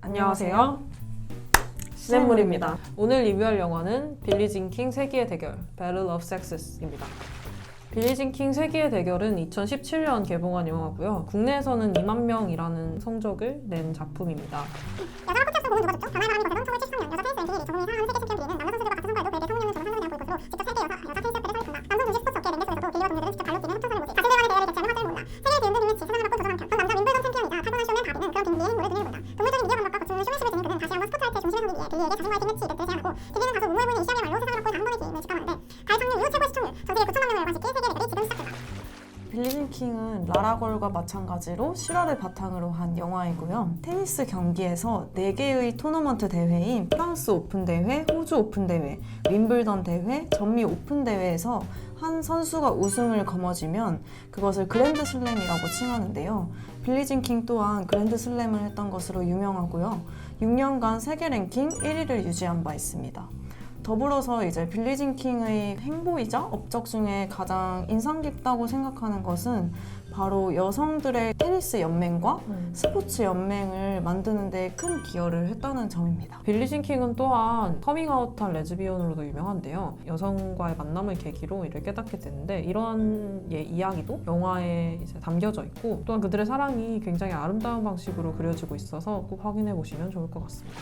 안녕하세요. 시샘물입니다. 오늘 리뷰할 영화는 빌리 진 킹 세기의 대결 Battle of Sexes입니다. 빌리 진 킹 세기의 대결은 2017년 개봉한 영화고요. 국내에서는 2만 명이라는 성적을 낸 작품입니다. 여자가 콘텐츠 보는 누가 좋죠? 변화의 바람이 불어서 1973년 여자 테니스 랭킹 1위 전문의 상황 세계 챔피언 빌리는 남자 선수들과 같은 성과에도 별개 성능을 전문 선수를 안고 있을 것으로 직접 세계 여자 테니스 패를 설립한다. 남성 동시 스포츠 업계의 랭킹에서도 빌리와 동료들은 직접 발로 뛰는 합천선을 보지. 같은 대관의 대열에 대치하는 화제를 모은다. 세계의 비운든 빅매치 세상을 바꾼 도전 한편. 전 남자 윈블던 챔피언이자 타고난 쇼맨 바비는 그런 빈빌리의 행보를 눈여겨본다. 동물적인 미디어 감각과 거침없는 쇼맨십을 지닌 그는 다시 한번 스포츠아트의 중심에 서기 위해 빌리에게 자신과의 빅매치 이벤트를 제안하고 빌리는 다소 무모해 보이는 이 시합의 말로 세상을 바꾼 한 번의 기임을 직감하는데 가을 작년 이후 최고의 시청률 전 세계 9천만 명을 열광시킨 세계의 대결이 지금 시작된다. 빌리 진 킹은 라라걸과 마찬가지로 실화를 바탕으로 한 영화이고요. 테니스 경기에서 4개의 토너먼트 대회인 프랑스 오픈 대회, 호주 오픈 대회, 윈블던 대회, 전미 오픈 대회에서 한 선수가 우승을 거머쥐면 그것을 그랜드 슬램이라고 칭하는데요. 빌리 진 킹 또한 그랜드 슬램을 했던 것으로 유명하고요. 6년간 세계 랭킹 1위를 유지한 바 있습니다. 더불어서 이제 빌리 진 킹의 행보이자 업적 중에 가장 인상 깊다고 생각하는 것은 바로 여성들의 테니스 연맹과 스포츠 연맹을 만드는 데 큰 기여를 했다는 점입니다. 빌리 진 킹은 또한 커밍아웃한 레즈비언으로도 유명한데요. 여성과의 만남을 계기로 이를 깨닫게 되는데 이런 이야기도 영화에 이제 담겨져 있고 또한 그들의 사랑이 굉장히 아름다운 방식으로 그려지고 있어서 꼭 확인해 보시면 좋을 것 같습니다.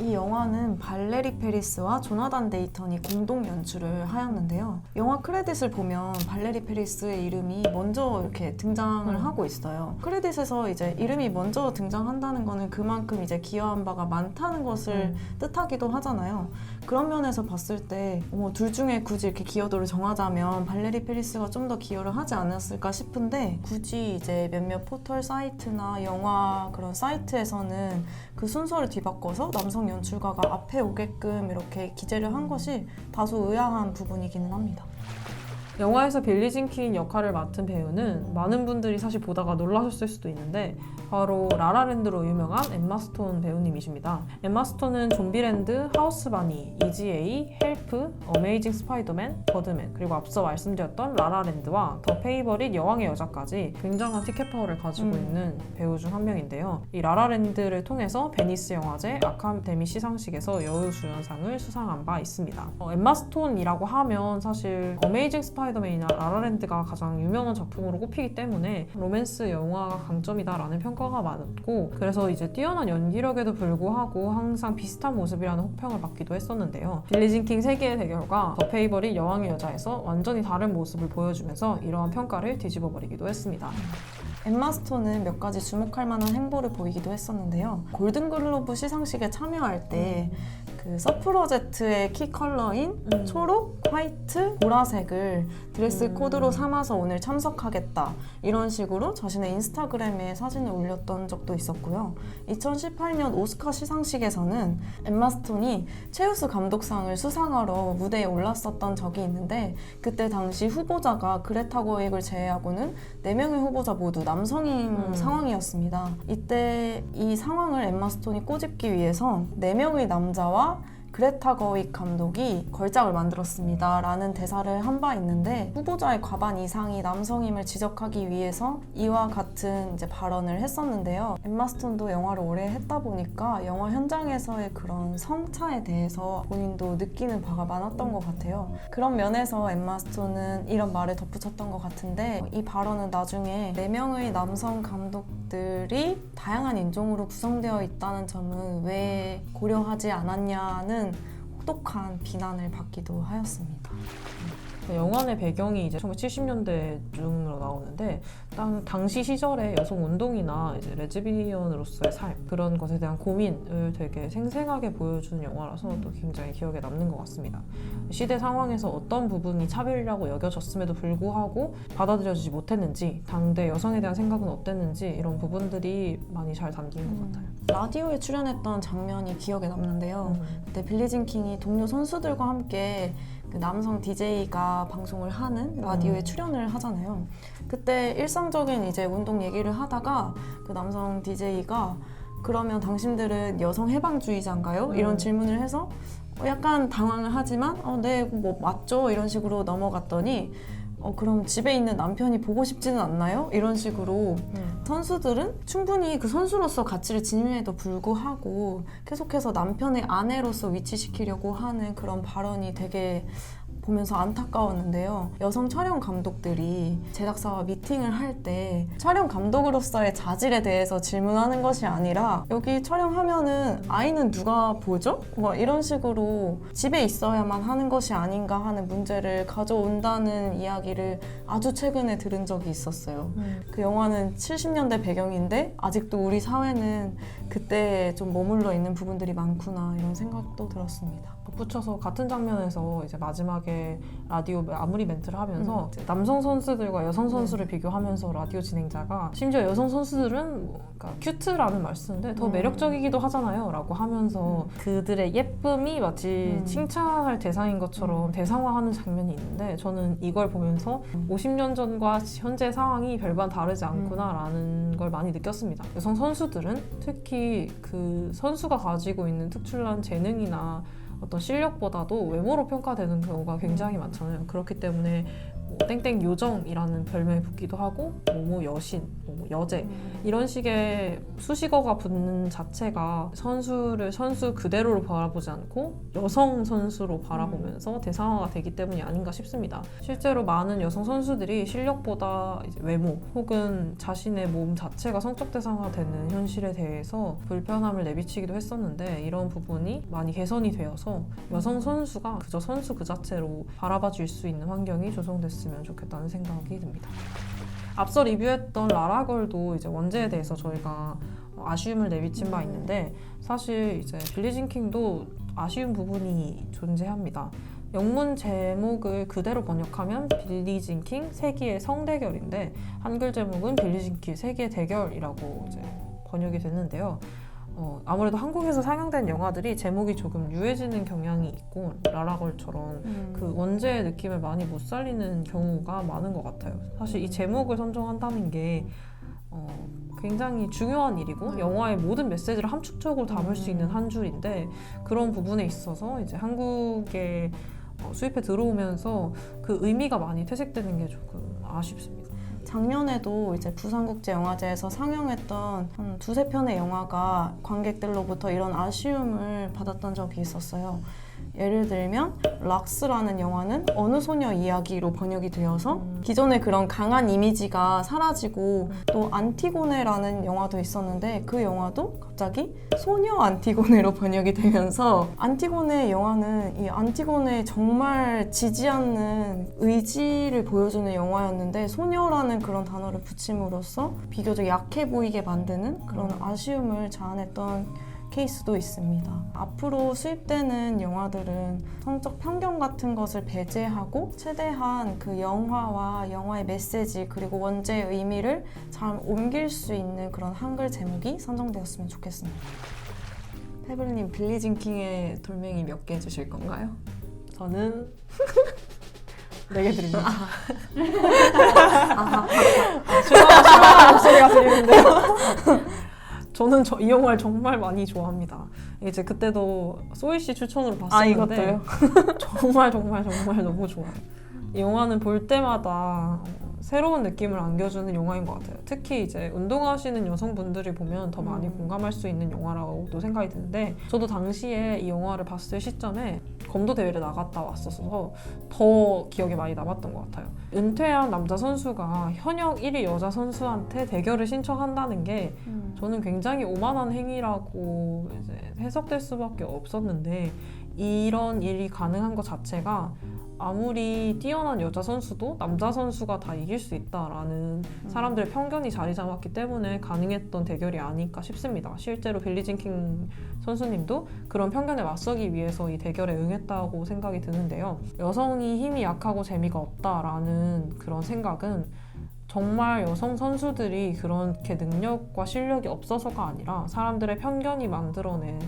이 영화는 발레리 페리스와 조나단 데이턴이 공동 연출을 하였는데요. 영화 크레딧을 보면 발레리 페리스의 이름이 먼저 이렇게 등장을 하고 있어요. 크레딧에서 이제 이름이 먼저 등장한다는 거는 그만큼 이제 기여한 바가 많다는 것을 뜻하기도 하잖아요. 그런 면에서 봤을 때 둘 중에 굳이 이렇게 기여도를 정하자면 발레리 페리스가 좀 더 기여를 하지 않았을까 싶은데 굳이 이제 몇몇 포털 사이트나 영화 그런 사이트에서는 그 순서를 뒤바꿔서 남성 연출가가 앞에 오게끔 이렇게 기재를 한 것이 다소 의아한 부분이기는 합니다. 영화에서 빌리 진 킹 역할을 맡은 배우는 많은 분들이 사실 보다가 놀라셨을 수도 있는데 바로 라라랜드로 유명한 엠마 스톤 배우님이십니다. 엠마 스톤은 좀비랜드, 하우스 바니, 이지에이, 헬프, 어메이징 스파이더맨, 버드맨 그리고 앞서 말씀드렸던 라라랜드와 더 페이버릿 여왕의 여자까지 굉장한 티켓 파워를 가지고 있는 배우 중 한 명인데요. 이 라라랜드를 통해서 베니스 영화제 아카데미 시상식에서 여우주연상을 수상한 바 있습니다. 엠마 스톤이라고 하면 사실 어메이징 스파이더맨이나 라라랜드가 가장 유명한 작품으로 꼽히기 때문에 로맨스 영화가 강점이다라는 평가가 많았고 그래서 이제 뛰어난 연기력에도 불구하고 항상 비슷한 모습이라는 혹평을 받기도 했었는데요. 빌리 진 킹 세계의 대결과 더 페이버릿 여왕의 여자에서 완전히 다른 모습을 보여주면서 이러한 평가를 뒤집어버리기도 했습니다. 엠마 스톤은 몇 가지 주목할 만한 행보를 보이기도 했었는데요. 골든글로브 시상식에 참여할 때 그 서프러제트의 키 컬러인 초록, 화이트, 보라색을 드레스 코드로 삼아서 오늘 참석하겠다 이런 식으로 자신의 인스타그램에 사진을 올렸던 적도 있었고요. 2018년 오스카 시상식에서는 엠마 스톤이 최우수 감독상을 수상하러 무대에 올랐었던 적이 있는데 그때 당시 후보자가 그레타 거익을 제외하고는 4명의 후보자 모두 남성인 상황이었습니다. 이때 이 상황을 엠마 스톤이 꼬집기 위해서 4명의 남자와 그레타 거익 감독이 걸작을 만들었습니다 라는 대사를 한 바 있는데 후보자의 과반 이상이 남성임을 지적하기 위해서 이와 같은 이제 발언을 했었는데요. 엠마 스톤도 영화를 오래 했다 보니까 영화 현장에서의 그런 성차에 대해서 본인도 느끼는 바가 많았던 것 같아요. 그런 면에서 엠마 스톤은 이런 말을 덧붙였던 것 같은데 이 발언은 나중에 4명의 남성 감독들이 다양한 인종으로 구성되어 있다는 점은 왜 고려하지 않았냐는 혹독한 비난을 받기도 하였습니다. 영화의 배경이 이제 1970년대 중으로 나오는데 당시 시절의 여성 운동이나 이제 레즈비언으로서의 삶 그런 것에 대한 고민을 되게 생생하게 보여주는 영화라서 또 굉장히 기억에 남는 것 같습니다. 시대 상황에서 어떤 부분이 차별이라고 여겨졌음에도 불구하고 받아들여지지 못했는지 당대 여성에 대한 생각은 어땠는지 이런 부분들이 많이 잘 담긴 것 같아요. 라디오에 출연했던 장면이 기억에 남는데요. 그때 빌리 진 킹이 동료 선수들과 함께 그 남성 DJ가 방송을 하는 라디오에 출연을 하잖아요. 그때 일상적인 이제 운동 얘기를 하다가 그 남성 DJ가 그러면 당신들은 여성 해방주의자인가요? 이런 질문을 해서 약간 당황을 하지만 네, 뭐 맞죠? 이런 식으로 넘어갔더니 그럼 집에 있는 남편이 보고 싶지는 않나요? 이런 식으로 선수들은 충분히 그 선수로서 가치를 지님에도 불구하고 계속해서 남편의 아내로서 위치시키려고 하는 그런 발언이 되게 보면서 안타까웠는데요. 여성 촬영 감독들이 제작사와 미팅을 할 때 촬영 감독으로서의 자질에 대해서 질문하는 것이 아니라 여기 촬영하면은 아이는 누가 보죠? 뭐 이런 식으로 집에 있어야만 하는 것이 아닌가 하는 문제를 가져온다는 이야기를 아주 최근에 들은 적이 있었어요. 그 영화는 70년대 배경인데 아직도 우리 사회는 그때 좀 머물러 있는 부분들이 많구나 이런 생각도 들었습니다. 덧붙여서 같은 장면에서 이제 마지막에 라디오 마무리 멘트를 하면서 이제 남성 선수들과 여성 선수를 비교하면서 라디오 진행자가 심지어 여성 선수들은 그러니까 큐트라는 말 쓰는데 더 매력적이기도 하잖아요 라고 하면서 그들의 예쁨이 마치 칭찬할 대상인 것처럼 대상화하는 장면이 있는데 저는 이걸 보면서 50년 전과 현재 상황이 별반 다르지 않구나 라는 걸 많이 느꼈습니다. 여성 선수들은 특히 그 선수가 가지고 있는 특출난 재능이나 어떤 실력보다도 외모로 평가되는 경우가 굉장히 많잖아요. 그렇기 때문에 뭐 땡땡 요정이라는 별명이 붙기도 하고 뭐뭐 여신, 뭐뭐 여제 이런 식의 수식어가 붙는 자체가 선수를 선수 그대로로 바라보지 않고 여성 선수로 바라보면서 대상화가 되기 때문이 아닌가 싶습니다. 실제로 많은 여성 선수들이 실력보다 이제 외모 혹은 자신의 몸 자체가 성적 대상화되는 현실에 대해서 불편함을 내비치기도 했었는데 이런 부분이 많이 개선이 되어서 여성 선수가 그저 선수 그 자체로 바라봐 줄 수 있는 환경이 조성됐으면 좋겠다는 생각이 듭니다. 앞서 리뷰했던 라라걸도 이제 원제에 대해서 저희가 아쉬움을 내비친 바 있는데 사실 이제 빌리진 킹도 아쉬운 부분이 존재합니다. 영문 제목을 그대로 번역하면 빌리진 킹 세기의 성대결인데 한글 제목은 빌리진 킹 세기의 대결이라고 이제 번역이 됐는데요. 아무래도 한국에서 상영된 영화들이 제목이 조금 유해지는 경향이 있고 라라걸처럼 그 원제의 느낌을 많이 못 살리는 경우가 많은 것 같아요. 사실 이 제목을 선정한다는 게 굉장히 중요한 일이고 영화의 모든 메시지를 함축적으로 담을 수 있는 한 줄인데 그런 부분에 있어서 이제 한국에 수입해 들어오면서 그 의미가 많이 퇴색되는 게 조금 아쉽습니다. 작년에도 이제 부산국제영화제에서 상영했던 한 2-3편의 영화가 관객들로부터 이런 아쉬움을 받았던 적이 있었어요. 예를 들면 락스라는 영화는 어느 소녀 이야기로 번역이 되어서 기존의 그런 강한 이미지가 사라지고 또 안티고네라는 영화도 있었는데 그 영화도 갑자기 소녀 안티고네로 번역이 되면서 안티고네 영화는 이 안티고네의 정말 지지 않는 의지를 보여주는 영화였는데 소녀라는 그런 단어를 붙임으로써 비교적 약해 보이게 만드는 그런 아쉬움을 자아냈던 케이스도 있습니다. 앞으로 수입되는 영화들은 성적 편견 같은 것을 배제하고 최대한 그 영화와 영화의 메시지 그리고 원제의 의미를 잘 옮길 수 있는 그런 한글 제목이 선정되었으면 좋겠습니다. 태블님 빌리진 킹의 돌멩이 몇 개 주실 건가요? 저는 4개 드립니다. 실망한 목소리가 들리는데요. 저는 이 영화를 정말 많이 좋아합니다. 이제 그때도 소희 씨 추천으로 봤었는데 정말 너무 좋아요. 이 영화는 볼 때마다 새로운 느낌을 안겨주는 영화인 것 같아요. 특히 이제 운동하시는 여성분들이 보면 더 많이 공감할 수 있는 영화라고도 생각이 드는데 저도 당시에 이 영화를 봤을 시점에 검도 대회를 나갔다 왔어서 더 기억에 많이 남았던 것 같아요. 은퇴한 남자 선수가 현역 1위 여자 선수한테 대결을 신청한다는 게 저는 굉장히 오만한 행위라고 이제 해석될 수밖에 없었는데 이런 일이 가능한 것 자체가 아무리 뛰어난 여자 선수도 남자 선수가 다 이길 수 있다라는 사람들의 편견이 자리 잡았기 때문에 가능했던 대결이 아닐까 싶습니다. 실제로 빌리진 킹 선수님도 그런 편견에 맞서기 위해서 이 대결에 응했다고 생각이 드는데요. 여성이 힘이 약하고 재미가 없다라는 그런 생각은 정말 여성 선수들이 그렇게 능력과 실력이 없어서가 아니라 사람들의 편견이 만들어낸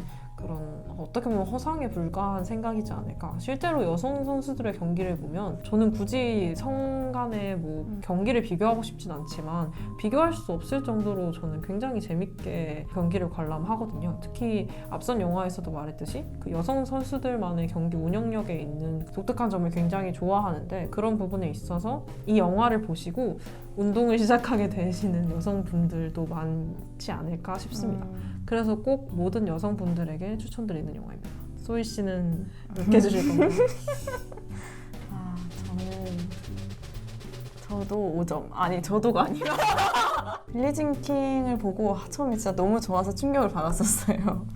그런 어떻게 보면 허상에 불과한 생각이지 않을까. 실제로 여성 선수들의 경기를 보면 저는 굳이 성 간의 뭐 경기를 비교하고 싶진 않지만 비교할 수 없을 정도로 저는 굉장히 재밌게 경기를 관람하거든요. 특히 앞선 영화에서도 말했듯이 그 여성 선수들만의 경기 운영력에 있는 독특한 점을 굉장히 좋아하는데 그런 부분에 있어서 이 영화를 보시고 운동을 시작하게 되시는 여성분들도 많지 않을까 싶습니다. 그래서 꼭 모든 여성분들에게 추천드리는 영화입니다. 소희 씨는 몇 개 주실 건가요? 저도 5점. 아니, 저도가 아니라 빌리진 킹을 보고 처음에 진짜 너무 좋아서 충격을 받았었어요.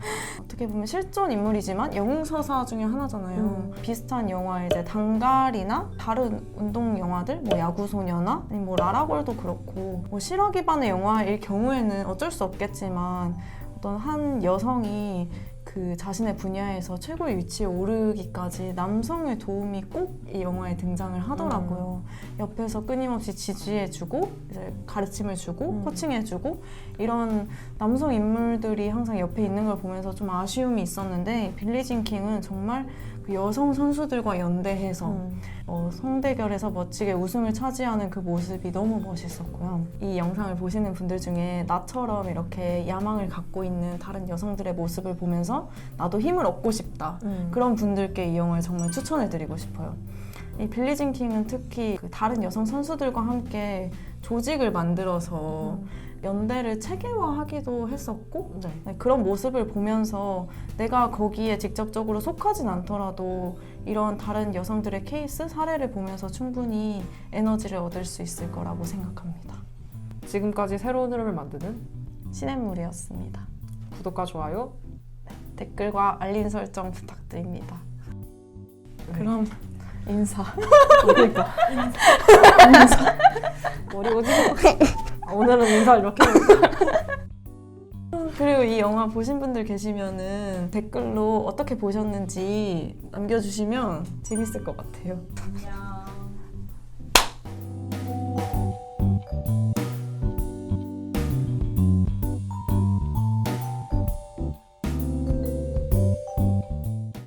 어떻게 보면 실존 인물이지만 영웅 서사 중에 하나잖아요. 비슷한 영화 이제 단갈이나 다른 운동 영화들, 뭐 야구소녀나 아니면 뭐 라라골도 그렇고 뭐 실화 기반의 영화일 경우에는 어쩔 수 없겠지만 어떤 한 여성이 그 자신의 분야에서 최고의 위치에 오르기까지 남성의 도움이 꼭 이 영화에 등장을 하더라고요. 옆에서 끊임없이 지지해주고 이제 가르침을 주고 코칭해주고 이런 남성 인물들이 항상 옆에 있는 걸 보면서 좀 아쉬움이 있었는데 빌리진 킹은 정말 그 여성 선수들과 연대해서 성대결에서 멋지게 우승을 차지하는 그 모습이 너무 멋있었고요. 이 영상을 보시는 분들 중에 나처럼 이렇게 야망을 갖고 있는 다른 여성들의 모습을 보면서 나도 힘을 얻고 싶다. 그런 분들께 이 영화를 정말 추천해드리고 싶어요. 이 빌리진 킹은 특히 그 다른 여성 선수들과 함께 조직을 만들어서 연대를 체계화하기도 했었고 네, 그런 모습을 보면서 내가 거기에 직접적으로 속하진 않더라도 이런 다른 여성들의 케이스, 사례를 보면서 충분히 에너지를 얻을 수 있을 거라고 생각합니다. 지금까지 새로운 흐름을 만드는 시냇물이었습니다. 구독과 좋아요 댓글과 알림 설정 부탁드립니다. 네. 그럼 인사. 그러니까 머리 오지게 오늘은 인사 이렇게 그리고 이 영화 보신 분들 계시면은 댓글로 어떻게 보셨는지 남겨주시면 재밌을 것 같아요. 안녕.